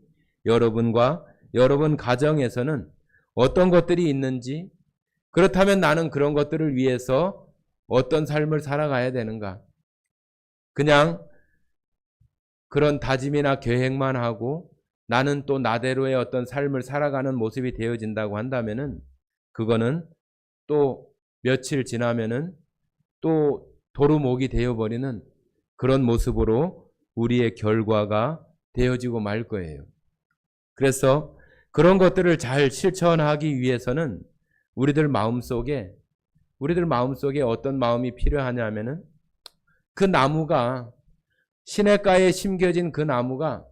여러분과 여러분 가정에서는 어떤 것들이 있는지, 그렇다면 나는 그런 것들을 위해서 어떤 삶을 살아가야 되는가? 그냥 그런 다짐이나 계획만 하고 나는 또 나대로의 어떤 삶을 살아가는 모습이 되어진다고 한다면은 그거는 또 며칠 지나면은 또 도루묵이 되어버리는 그런 모습으로 우리의 결과가 되어지고 말 거예요. 그래서 그런 것들을 잘 실천하기 위해서는 우리들 마음속에 어떤 마음이 필요하냐면은 그 나무가, 시냇가에 심겨진 그 나무가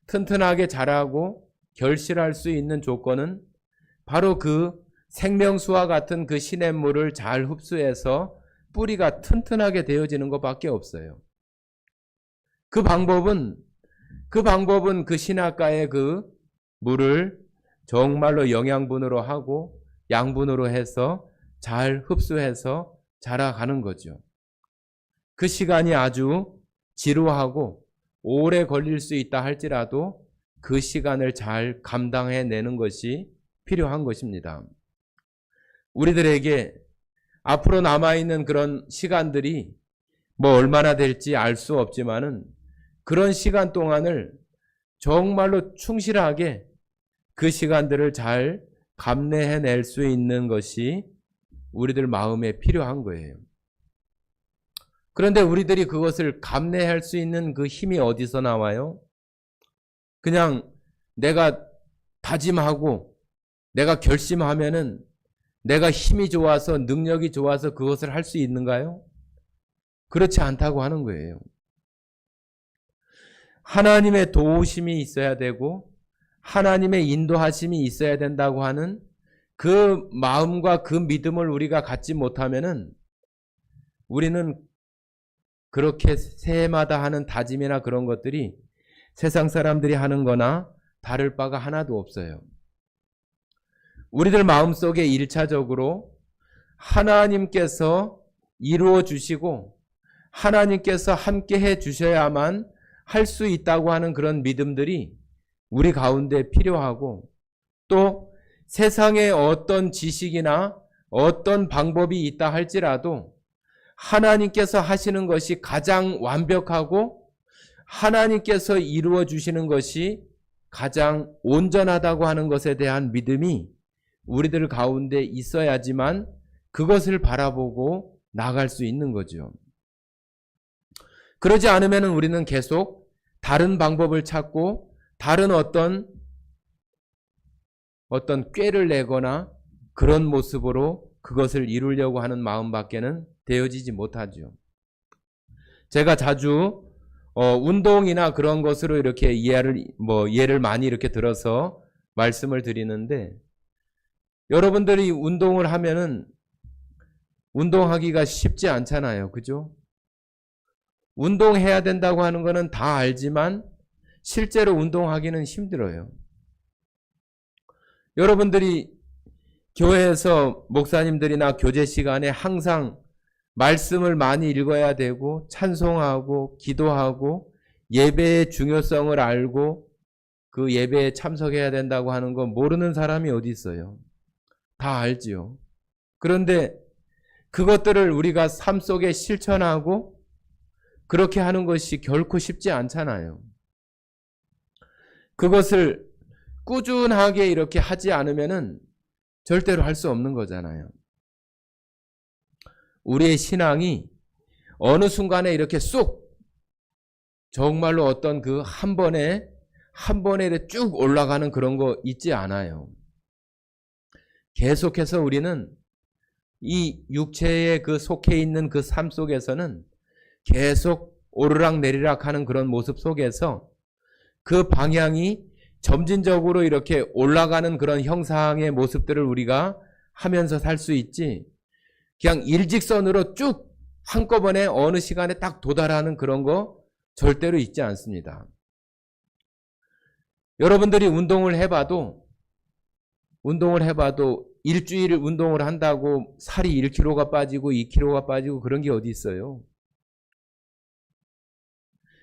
튼튼하게 자라고 결실할 수 있는 조건은 바로 그 생명수와 같은 그 시냇물을 잘 흡수해서 뿌리가 튼튼하게 되어지는 것밖에 없어요. 그 방법은 그 시냇가의 그 물을 정말로 영양분으로 하고 양분으로 해서 잘 흡수해서 자라가는 거죠. 그 시간이 아주 지루하고 오래 걸릴 수 있다 할지라도 그 시간을 잘 감당해내는 것이 필요한 것입니다. 우리들에게 앞으로 남아있는 그런 시간들이 뭐 얼마나 될지 알 수 없지만은 그런 시간 동안을 정말로 충실하게 그 시간들을 잘 감내해낼 수 있는 것이 우리들 마음에 필요한 거예요. 그런데 우리들이 그것을 감내할 수 있는 그 힘이 어디서 나와요? 그냥 내가 다짐하고 내가 결심하면은 내가 힘이 좋아서 능력이 좋아서 그것을 할 수 있는가요? 그렇지 않다고 하는 거예요. 하나님의 도우심이 있어야 되고 하나님의 인도하심이 있어야 된다고 하는 그 마음과 그 믿음을 우리가 갖지 못하면은 우리는 그렇게 새해마다 하는 다짐이나 그런 것들이 세상 사람들이 하는 거나 다를 바가 하나도 없어요. 우리들 마음속에 1차적으로 하나님께서 이루어 주시고 하나님께서 함께 해 주셔야만 할 수 있다고 하는 그런 믿음들이 우리 가운데 필요하고, 또 세상에 어떤 지식이나 어떤 방법이 있다 할지라도 하나님께서 하시는 것이 가장 완벽하고 하나님께서 이루어 주시는 것이 가장 온전하다고 하는 것에 대한 믿음이 우리들 가운데 있어야지만 그것을 바라보고 나갈 수 있는 거죠. 그러지 않으면 우리는 계속 다른 방법을 찾고 다른 어떤 꾀를 내거나 그런 모습으로 그것을 이루려고 하는 마음밖에는 되어지지 못하죠. 제가 자주 운동이나 그런 것으로 이렇게 예를 많이 이렇게 들어서 말씀을 드리는데, 여러분들이 운동을 하면은 운동하기가 쉽지 않잖아요. 그죠? 운동해야 된다고 하는 거는 다 알지만 실제로 운동하기는 힘들어요. 여러분들이 교회에서 목사님들이나 교제 시간에 항상 말씀을 많이 읽어야 되고 찬송하고 기도하고 예배의 중요성을 알고 그 예배에 참석해야 된다고 하는 거 모르는 사람이 어디 있어요? 다 알지요. 그런데 그것들을 우리가 삶 속에 실천하고 그렇게 하는 것이 결코 쉽지 않잖아요. 그것을 꾸준하게 이렇게 하지 않으면은 절대로 할 수 없는 거잖아요. 우리의 신앙이 어느 순간에 이렇게 쑥 정말로 어떤 그 한 번에 쭉 올라가는 그런 거 있지 않아요. 계속해서 우리는 이 육체에 그 속해 있는 그 삶 속에서는 계속 오르락 내리락 하는 그런 모습 속에서 그 방향이 점진적으로 이렇게 올라가는 그런 형상의 모습들을 우리가 하면서 살 수 있지, 그냥 일직선으로 쭉 한꺼번에 어느 시간에 딱 도달하는 그런 거 절대로 있지 않습니다. 여러분들이 운동을 해봐도 일주일 운동을 한다고 살이 1kg가 빠지고 2kg가 빠지고 그런 게 어디 있어요.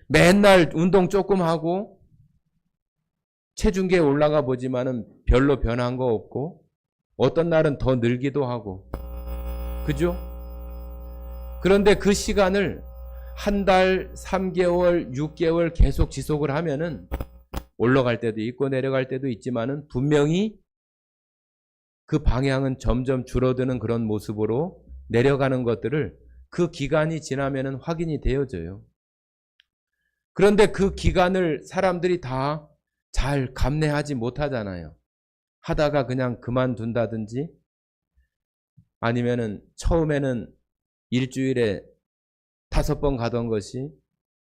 맨날 운동 조금 하고 체중계에 올라가 보지만은 별로 변한 거 없고 어떤 날은 더 늘기도 하고 그죠? 그런데 그 시간을 한 달, 3개월, 6개월 계속 지속을 하면은 올라갈 때도 있고 내려갈 때도 있지만은 분명히 그 방향은 점점 줄어드는 그런 모습으로 내려가는 것들을 그 기간이 지나면은 확인이 되어져요. 그런데 그 기간을 사람들이 다 잘 감내하지 못하잖아요. 하다가 그냥 그만둔다든지 아니면은 처음에는 일주일에 5번 가던 것이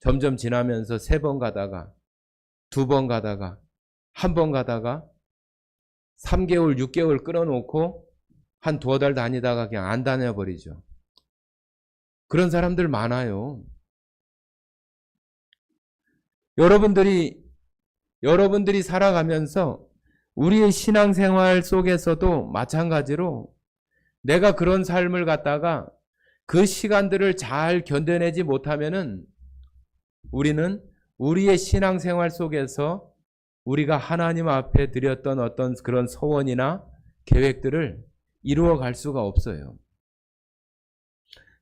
점점 지나면서 3번 가다가 2번 가다가 1번 가다가 3개월, 6개월 끊어놓고 한 2달 다니다가 그냥 안 다녀버리죠. 그런 사람들 많아요. 여러분들이 살아가면서 우리의 신앙생활 속에서도 마찬가지로 내가 그런 삶을 갖다가 그 시간들을 잘 견뎌내지 못하면은 우리는 우리의 신앙생활 속에서 우리가 하나님 앞에 드렸던 어떤 그런 소원이나 계획들을 이루어 갈 수가 없어요.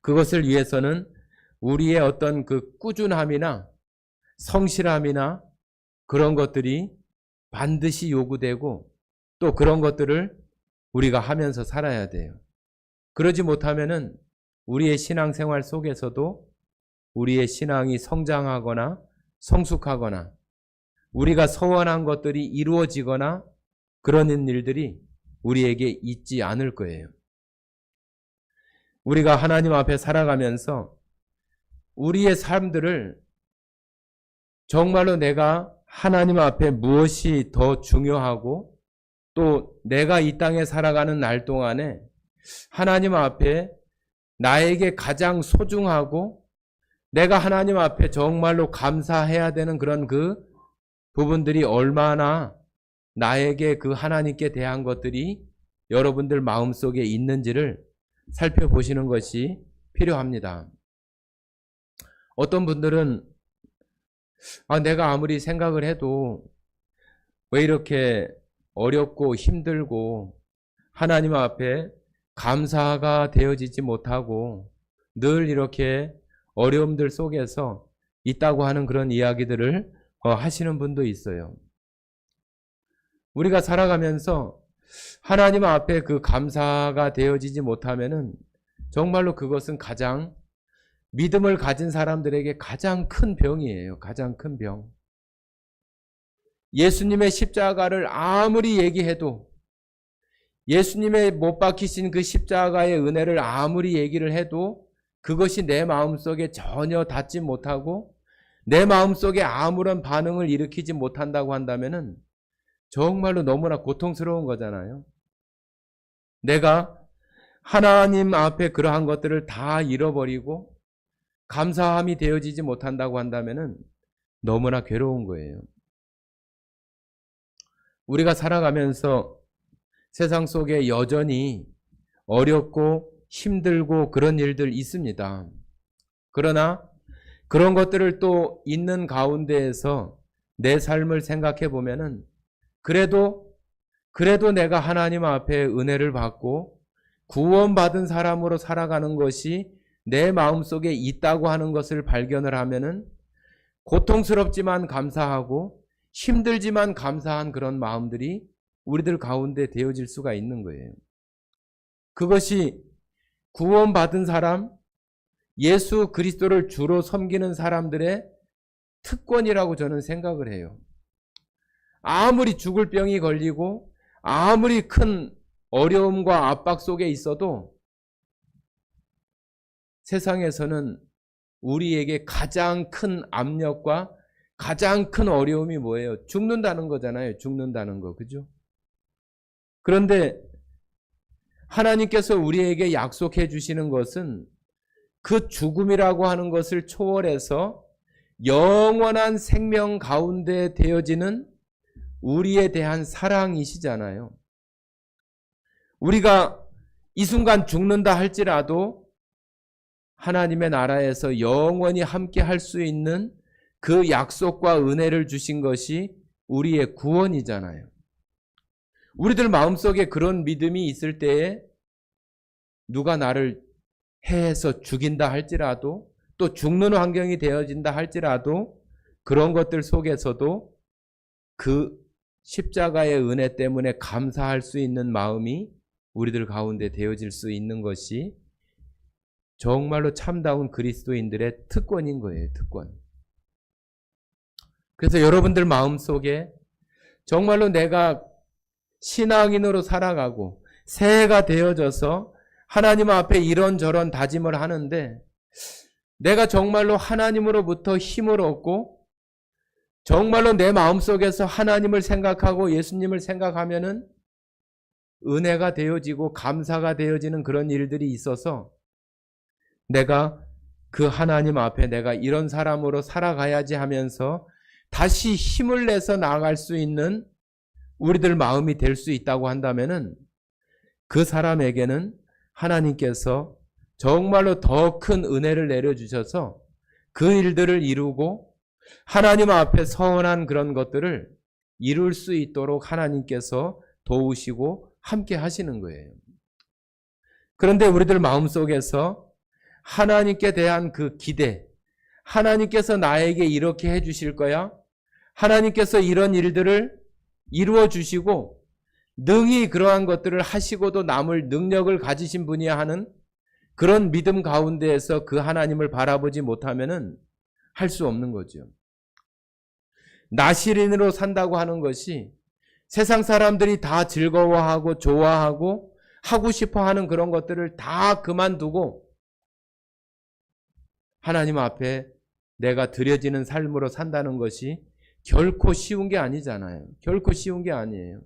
그것을 위해서는 우리의 어떤 그 꾸준함이나 성실함이나 그런 것들이 반드시 요구되고 또 그런 것들을 우리가 하면서 살아야 돼요. 그러지 못하면은 우리의 신앙생활 속에서도 우리의 신앙이 성장하거나 성숙하거나 우리가 소원한 것들이 이루어지거나 그런 일들이 우리에게 있지 않을 거예요. 우리가 하나님 앞에 살아가면서 우리의 삶들을 정말로 내가 하나님 앞에 무엇이 더 중요하고 또 내가 이 땅에 살아가는 날 동안에 하나님 앞에 나에게 가장 소중하고 내가 하나님 앞에 정말로 감사해야 되는 그런 그 부분들이 얼마나 나에게 그 하나님께 대한 것들이 여러분들 마음속에 있는지를 살펴보시는 것이 필요합니다. 어떤 분들은 내가 아무리 생각을 해도 왜 이렇게 어렵고 힘들고 하나님 앞에 감사가 되어지지 못하고 늘 이렇게 어려움들 속에서 있다고 하는 그런 이야기들을 하시는 분도 있어요. 우리가 살아가면서 하나님 앞에 그 감사가 되어지지 못하면은 정말로 그것은 가장 믿음을 가진 사람들에게 가장 큰 병이에요. 가장 큰 병. 예수님의 십자가를 아무리 얘기해도 예수님의 못 박히신 그 십자가의 은혜를 아무리 얘기를 해도 그것이 내 마음속에 전혀 닿지 못하고 내 마음속에 아무런 반응을 일으키지 못한다고 한다면은 정말로 너무나 고통스러운 거잖아요. 내가 하나님 앞에 그러한 것들을 다 잃어버리고 감사함이 되어지지 못한다고 한다면은 너무나 괴로운 거예요. 우리가 살아가면서 세상 속에 여전히 어렵고 힘들고 그런 일들 있습니다. 그러나 그런 것들을 또 있는 가운데에서 내 삶을 생각해 보면은 그래도 내가 하나님 앞에 은혜를 받고 구원받은 사람으로 살아가는 것이 내 마음속에 있다고 하는 것을 발견을 하면은 고통스럽지만 감사하고 힘들지만 감사한 그런 마음들이 우리들 가운데 되어질 수가 있는 거예요. 그것이 구원받은 사람, 예수 그리스도를 주로 섬기는 사람들의 특권이라고 저는 생각을 해요. 아무리 죽을 병이 걸리고 아무리 큰 어려움과 압박 속에 있어도 세상에서는 우리에게 가장 큰 압력과 가장 큰 어려움이 뭐예요? 죽는다는 거잖아요. 죽는다는 거. 그죠? 그런데 하나님께서 우리에게 약속해 주시는 것은 그 죽음이라고 하는 것을 초월해서 영원한 생명 가운데 되어지는 우리에 대한 사랑이시잖아요. 우리가 이 순간 죽는다 할지라도 하나님의 나라에서 영원히 함께 할 수 있는 그 약속과 은혜를 주신 것이 우리의 구원이잖아요. 우리들 마음속에 그런 믿음이 있을 때에 누가 나를 해해서 죽인다 할지라도 또 죽는 환경이 되어진다 할지라도 그런 것들 속에서도 그 십자가의 은혜 때문에 감사할 수 있는 마음이 우리들 가운데 되어질 수 있는 것이 정말로 참다운 그리스도인들의 특권인 거예요. 특권. 그래서 여러분들 마음속에 정말로 내가 신앙인으로 살아가고 새해가 되어져서 하나님 앞에 이런저런 다짐을 하는데 내가 정말로 하나님으로부터 힘을 얻고 정말로 내 마음속에서 하나님을 생각하고 예수님을 생각하면은 은혜가 되어지고 감사가 되어지는 그런 일들이 있어서 내가 그 하나님 앞에 내가 이런 사람으로 살아가야지 하면서 다시 힘을 내서 나아갈 수 있는 우리들 마음이 될 수 있다고 한다면은 그 사람에게는 하나님께서 정말로 더 큰 은혜를 내려주셔서 그 일들을 이루고 하나님 앞에 서원한 그런 것들을 이룰 수 있도록 하나님께서 도우시고 함께 하시는 거예요. 그런데 우리들 마음속에서 하나님께 대한 그 기대, 하나님께서 나에게 이렇게 해 주실 거야? 하나님께서 이런 일들을 이루어 주시고 능히 그러한 것들을 하시고도 남을 능력을 가지신 분이야 하는 그런 믿음 가운데에서 그 하나님을 바라보지 못하면은 할 수 없는 거죠. 나시린으로 산다고 하는 것이 세상 사람들이 다 즐거워하고 좋아하고 하고 싶어 하는 그런 것들을 다 그만두고 하나님 앞에 내가 드려지는 삶으로 산다는 것이 결코 쉬운 게 아니잖아요. 결코 쉬운 게 아니에요.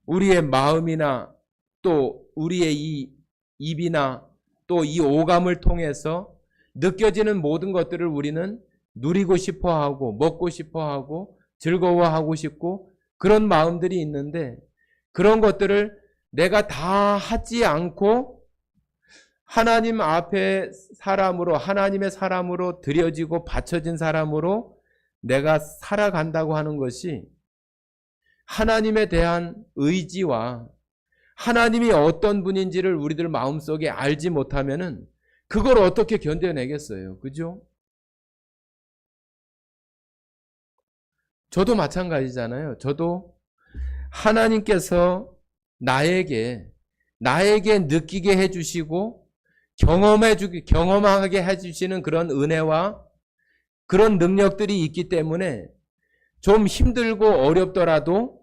우리의 마음이나 또 우리의 이 입이나 또 이 오감을 통해서 느껴지는 모든 것들을 우리는 누리고 싶어 하고 먹고 싶어 하고 즐거워하고 싶고 그런 마음들이 있는데 그런 것들을 내가 다 하지 않고 하나님 앞에 사람으로 하나님의 사람으로 드려지고 바쳐진 사람으로 내가 살아간다고 하는 것이 하나님에 대한 의지와 하나님이 어떤 분인지를 우리들 마음속에 알지 못하면은 그걸 어떻게 견뎌내겠어요. 그죠? 저도 마찬가지잖아요. 저도 하나님께서 나에게 느끼게 해주시고 경험하게 해주시는 그런 은혜와 그런 능력들이 있기 때문에 좀 힘들고 어렵더라도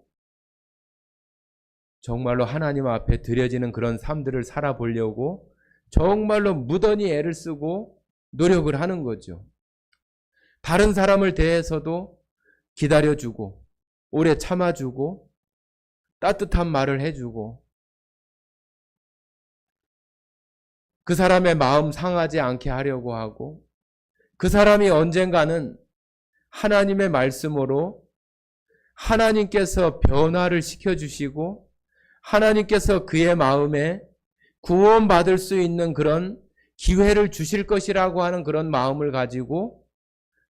정말로 하나님 앞에 드려지는 그런 삶들을 살아보려고 정말로 무던히 애를 쓰고 노력을 하는 거죠. 다른 사람을 대해서도 기다려주고 오래 참아주고 따뜻한 말을 해주고 그 사람의 마음 상하지 않게 하려고 하고 그 사람이 언젠가는 하나님의 말씀으로 하나님께서 변화를 시켜주시고 하나님께서 그의 마음에 구원받을 수 있는 그런 기회를 주실 것이라고 하는 그런 마음을 가지고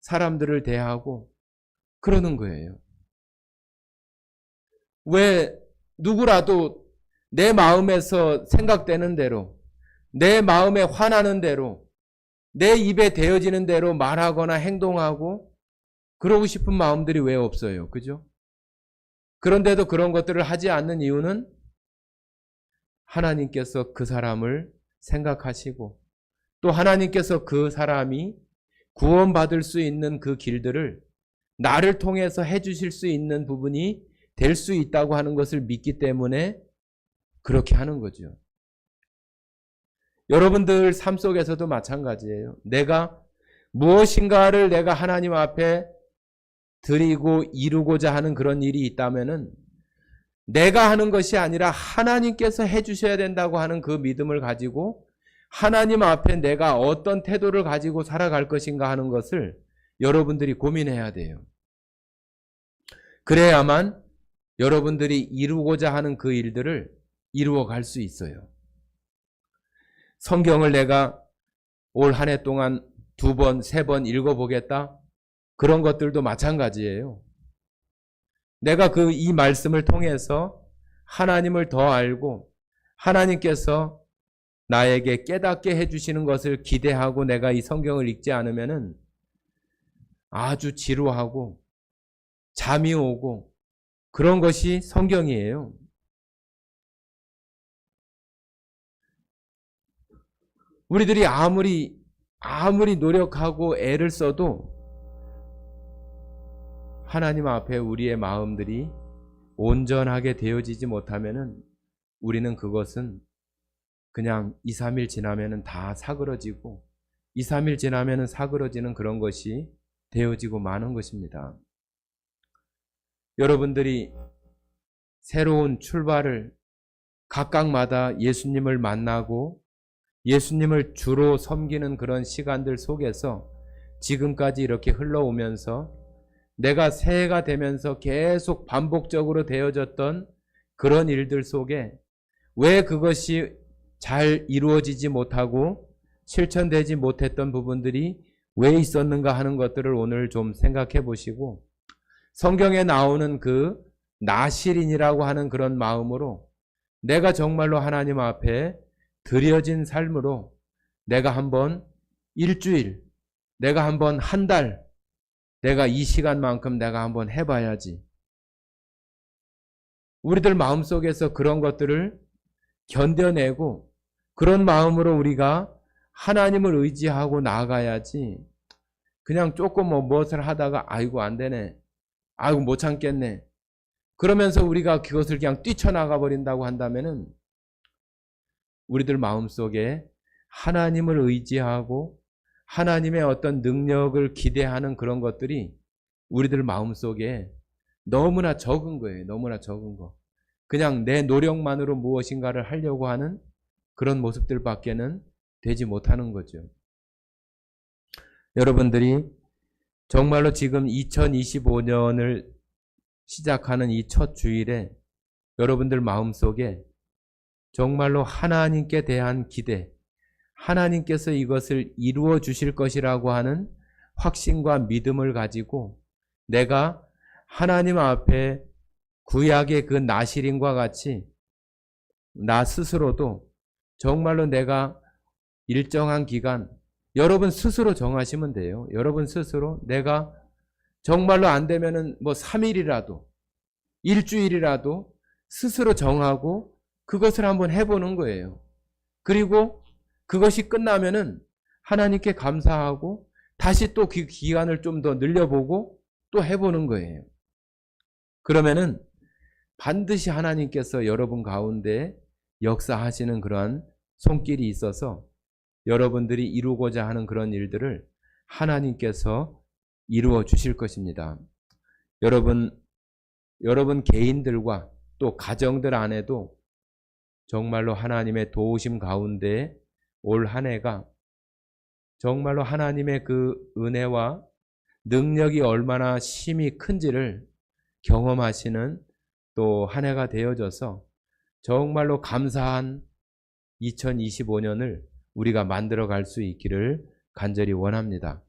사람들을 대하고 그러는 거예요. 왜 누구라도 내 마음에서 생각되는 대로 내 마음에 화나는 대로 내 입에 대어지는 대로 말하거나 행동하고 그러고 싶은 마음들이 왜 없어요? 그죠? 그런데도 그런 것들을 하지 않는 이유는 하나님께서 그 사람을 생각하시고 또 하나님께서 그 사람이 구원받을 수 있는 그 길들을 나를 통해서 해주실 수 있는 부분이 될 수 있다고 하는 것을 믿기 때문에 그렇게 하는 거죠. 여러분들 삶 속에서도 마찬가지예요. 내가 무엇인가를 내가 하나님 앞에 드리고 이루고자 하는 그런 일이 있다면은 내가 하는 것이 아니라 하나님께서 해주셔야 된다고 하는 그 믿음을 가지고 하나님 앞에 내가 어떤 태도를 가지고 살아갈 것인가 하는 것을 여러분들이 고민해야 돼요. 그래야만 여러분들이 이루고자 하는 그 일들을 이루어 갈 수 있어요. 성경을 내가 올 한 해 동안 2번, 3번 읽어보겠다? 그런 것들도 마찬가지예요. 내가 이 말씀을 통해서 하나님을 더 알고 하나님께서 나에게 깨닫게 해주시는 것을 기대하고 내가 이 성경을 읽지 않으면은 아주 지루하고 잠이 오고 그런 것이 성경이에요. 우리들이 아무리 노력하고 애를 써도 하나님 앞에 우리의 마음들이 온전하게 되어지지 못하면은 우리는 그것은 그냥 2, 3일 지나면은 다 사그러지고 2, 3일 지나면은 사그러지는 그런 것이 되어지고 마는 것입니다. 여러분들이 새로운 출발을 각각마다 예수님을 만나고 예수님을 주로 섬기는 그런 시간들 속에서 지금까지 이렇게 흘러오면서 내가 새해가 되면서 계속 반복적으로 되어졌던 그런 일들 속에 왜 그것이 잘 이루어지지 못하고 실천되지 못했던 부분들이 왜 있었는가 하는 것들을 오늘 좀 생각해 보시고 성경에 나오는 그 나실인이라고 하는 그런 마음으로 내가 정말로 하나님 앞에 드려진 삶으로 내가 한번 일주일, 내가 한번 한 달, 내가 이 시간만큼 내가 한번 해봐야지. 우리들 마음속에서 그런 것들을 견뎌내고 그런 마음으로 우리가 하나님을 의지하고 나아가야지. 그냥 조금 무엇을 하다가 아이고 안 되네. 아이고 못 참겠네. 그러면서 우리가 그것을 그냥 뛰쳐나가 버린다고 한다면은 우리들 마음속에 하나님을 의지하고 하나님의 어떤 능력을 기대하는 그런 것들이 우리들 마음속에 너무나 적은 거예요. 너무나 적은 거. 그냥 내 노력만으로 무엇인가를 하려고 하는 그런 모습들밖에는 되지 못하는 거죠. 여러분들이 정말로 지금 2025년을 시작하는 이 첫 주일에 여러분들 마음속에 정말로 하나님께 대한 기대, 하나님께서 이것을 이루어 주실 것이라고 하는 확신과 믿음을 가지고 내가 하나님 앞에 구약의 그 나실인과 같이 나 스스로도 정말로 내가 일정한 기간 여러분 스스로 정하시면 돼요. 여러분 스스로 내가 정말로 안 되면은 3일이라도 일주일이라도 스스로 정하고 그것을 한번 해보는 거예요. 그리고 그것이 끝나면은 하나님께 감사하고 다시 또 그 기간을 좀 더 늘려보고 또 해보는 거예요. 그러면은 반드시 하나님께서 여러분 가운데 역사하시는 그러한 손길이 있어서 여러분들이 이루고자 하는 그런 일들을 하나님께서 이루어 주실 것입니다. 여러분 개인들과 또 가정들 안에도 정말로 하나님의 도우심 가운데 올 한 해가 정말로 하나님의 그 은혜와 능력이 얼마나 심히 큰지를 경험하시는 또 한 해가 되어져서 정말로 감사한 2025년을 우리가 만들어 갈 수 있기를 간절히 원합니다.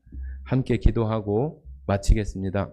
함께 기도하고 마치겠습니다.